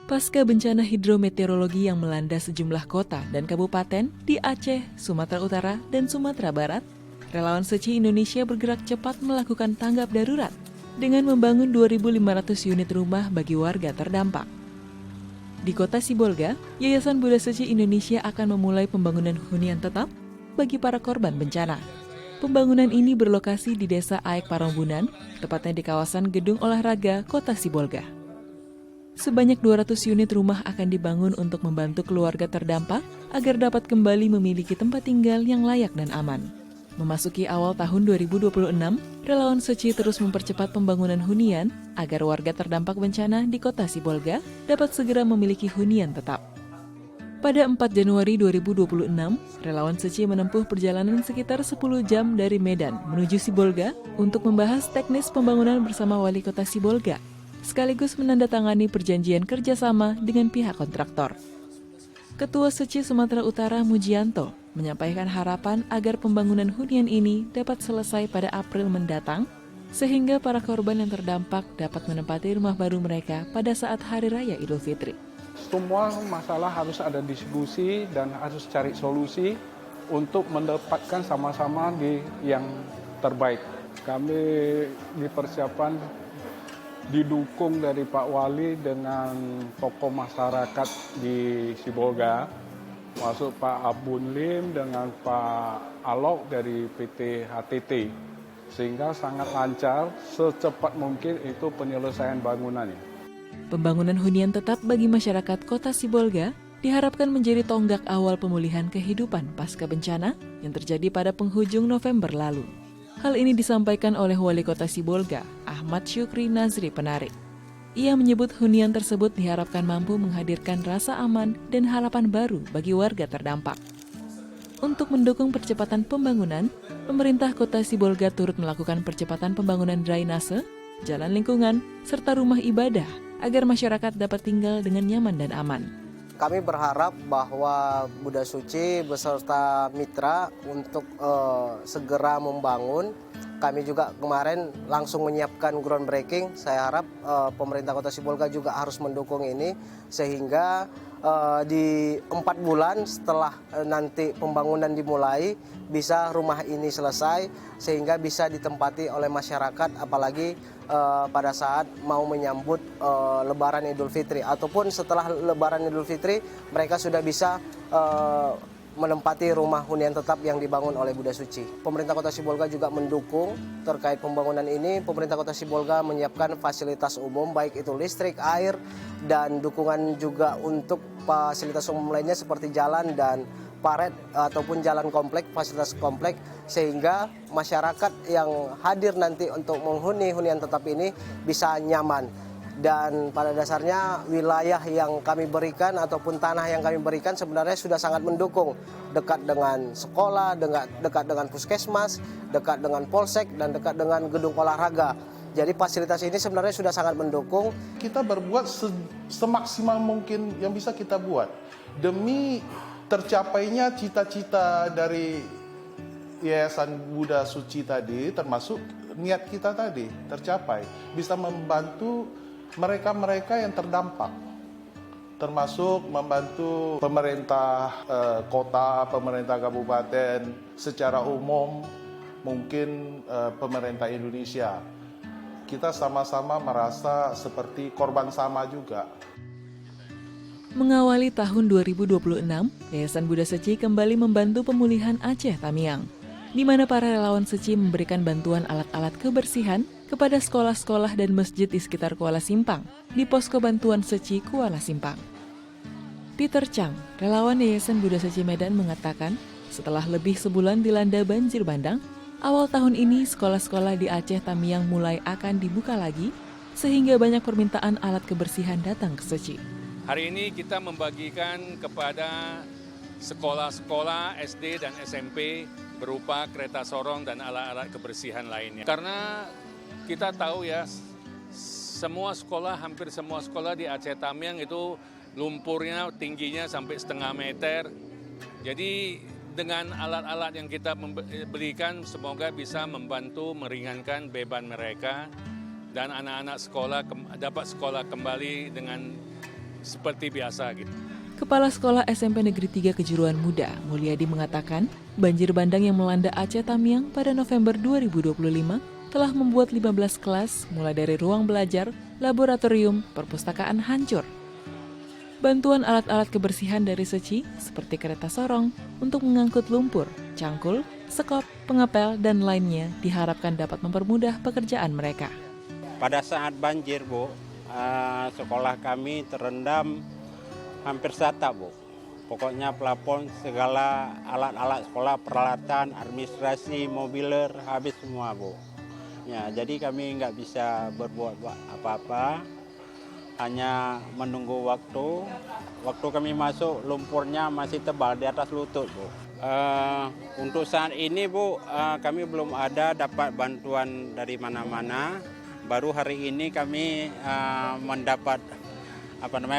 Pasca bencana hidrometeorologi yang melanda sejumlah kota dan kabupaten di Aceh, Sumatera Utara, dan Sumatera Barat, relawan Seci Indonesia bergerak cepat melakukan tanggap darurat dengan membangun 2.500 unit rumah bagi warga terdampak. Di kota Sibolga, Yayasan Buddha Seci Indonesia akan memulai pembangunan hunian tetap bagi para korban bencana. Pembangunan ini berlokasi di Desa Aek Parongbunan, tepatnya di kawasan Gedung Olahraga Kota Sibolga. Sebanyak 200 unit rumah akan dibangun untuk membantu keluarga terdampak agar dapat kembali memiliki tempat tinggal yang layak dan aman. Memasuki awal tahun 2026, relawan Seci terus mempercepat pembangunan hunian agar warga terdampak bencana di kota Sibolga dapat segera memiliki hunian tetap. Pada 4 Januari 2026, relawan Seci menempuh perjalanan sekitar 10 jam dari Medan menuju Sibolga untuk membahas teknis pembangunan bersama Wali Kota Sibolga, sekaligus menandatangani perjanjian kerjasama dengan pihak kontraktor. Ketua Seci Sumatera Utara Mujianto menyampaikan harapan agar pembangunan hunian ini dapat selesai pada April mendatang, sehingga para korban yang terdampak dapat menempati rumah baru mereka pada saat Hari Raya Idul Fitri. Semua masalah harus ada diskusi dan harus cari solusi untuk mendapatkan sama-sama di yang terbaik. Kami dipersiapkan didukung dari Pak Wali dengan tokoh masyarakat di Sibolga, masuk Pak Abun Lim dengan Pak Alok dari PT HTT, sehingga sangat lancar, secepat mungkin itu penyelesaian bangunannya. Pembangunan hunian tetap bagi masyarakat kota Sibolga diharapkan menjadi tonggak awal pemulihan kehidupan pasca bencana yang terjadi pada penghujung November lalu. Hal ini disampaikan oleh Wali Kota Sibolga, Ahmad Syukri Nazri Penarik. Ia menyebut hunian tersebut diharapkan mampu menghadirkan rasa aman dan harapan baru bagi warga terdampak. Untuk mendukung percepatan pembangunan, pemerintah Kota Sibolga turut melakukan percepatan pembangunan drainase, jalan lingkungan, serta rumah ibadah agar masyarakat dapat tinggal dengan nyaman dan aman. Kami berharap bahwa Buddha Suci beserta mitra untuk segera membangun. Kami juga kemarin langsung menyiapkan groundbreaking. Saya harap pemerintah Kota Sibolga juga harus mendukung ini sehingga di 4 bulan setelah nanti pembangunan dimulai bisa rumah ini selesai sehingga bisa ditempati oleh masyarakat, apalagi pada saat mau menyambut Lebaran Idul Fitri ataupun setelah Lebaran Idul Fitri mereka sudah bisa menempati rumah hunian tetap yang dibangun oleh Buddha Suci. Pemerintah Kota Sibolga juga mendukung terkait pembangunan ini. Pemerintah Kota Sibolga menyiapkan fasilitas umum baik itu listrik, air, dan dukungan juga untuk fasilitas umum lainnya seperti jalan dan paret ataupun jalan komplek, fasilitas komplek, sehingga masyarakat yang hadir nanti untuk menghuni hunian tetap ini bisa nyaman. Dan pada dasarnya wilayah yang kami berikan ataupun tanah yang kami berikan sebenarnya sudah sangat mendukung, dekat dengan sekolah, dekat dengan puskesmas, dekat dengan polsek, dan dekat dengan gedung olahraga. Jadi fasilitas ini sebenarnya sudah sangat mendukung. Kita berbuat semaksimal mungkin yang bisa kita buat demi tercapainya cita-cita dari Yayasan Buddha Suci tadi, termasuk niat kita tadi tercapai, bisa membantu mereka-mereka yang terdampak, termasuk membantu pemerintah kota, pemerintah kabupaten, secara umum mungkin pemerintah Indonesia. Kita sama-sama merasa seperti korban sama juga. Mengawali tahun 2026, Yayasan Buddha Seci kembali membantu pemulihan Aceh Tamiang, di mana para relawan Seci memberikan bantuan alat-alat kebersihan kepada sekolah-sekolah dan masjid di sekitar Kuala Simpang di posko bantuan Seci Kuala Simpang. Peter Chang, relawan Yayasan Buddha Seci Medan mengatakan, setelah lebih sebulan dilanda banjir bandang, awal tahun ini sekolah-sekolah di Aceh Tamiang mulai akan dibuka lagi, sehingga banyak permintaan alat kebersihan datang ke Seci. Hari ini kita membagikan kepada sekolah-sekolah SD dan SMP berupa kereta sorong dan alat-alat kebersihan lainnya. Karena kita tahu ya, hampir semua sekolah di Aceh Tamiang itu lumpurnya tingginya sampai 0,5 meter. Jadi dengan alat-alat yang kita berikan semoga bisa membantu meringankan beban mereka dan anak-anak sekolah dapat sekolah kembali dengan seperti biasa gitu. Kepala Sekolah SMP Negeri 3 Kejuruan Muda, Mulyadi mengatakan, banjir bandang yang melanda Aceh Tamiang pada November 2025 telah membuat 15 kelas, mulai dari ruang belajar, laboratorium, perpustakaan hancur. Bantuan alat-alat kebersihan dari Seci, seperti kereta sorong, untuk mengangkut lumpur, cangkul, sekop, pengepel, dan lainnya diharapkan dapat mempermudah pekerjaan mereka. Pada saat banjir, Bu, sekolah kami terendam hampir rata, Bu. Pokoknya plafon, segala alat-alat sekolah, peralatan, administrasi, mobiler, habis semua, Bu. Ya, jadi kami nggak bisa berbuat apa-apa, hanya menunggu waktu. Waktu kami masuk, lumpurnya masih tebal di atas lutut, Bu. Untuk saat ini, Bu, kami belum ada dapat bantuan dari mana-mana. Baru hari ini kami mendapat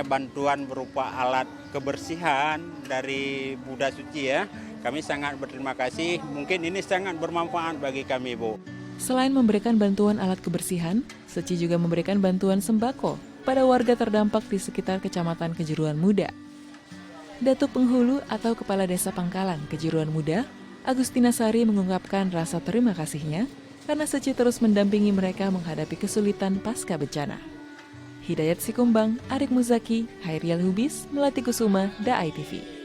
bantuan berupa alat kebersihan dari Buddha Suci ya. Kami sangat berterima kasih. Mungkin ini sangat bermanfaat bagi kami, Bu. Selain memberikan bantuan alat kebersihan, Seci juga memberikan bantuan sembako pada warga terdampak di sekitar Kecamatan Kejuruan Muda. Datuk Penghulu atau Kepala Desa Pangkalan Kejuruan Muda, Agustina Sari mengungkapkan rasa terima kasihnya karena Seci terus mendampingi mereka menghadapi kesulitan pasca bencana. Hidayat Sikumbang, Arik Muzaki, Hairial Hubis, Melati Kusuma, Da ITV.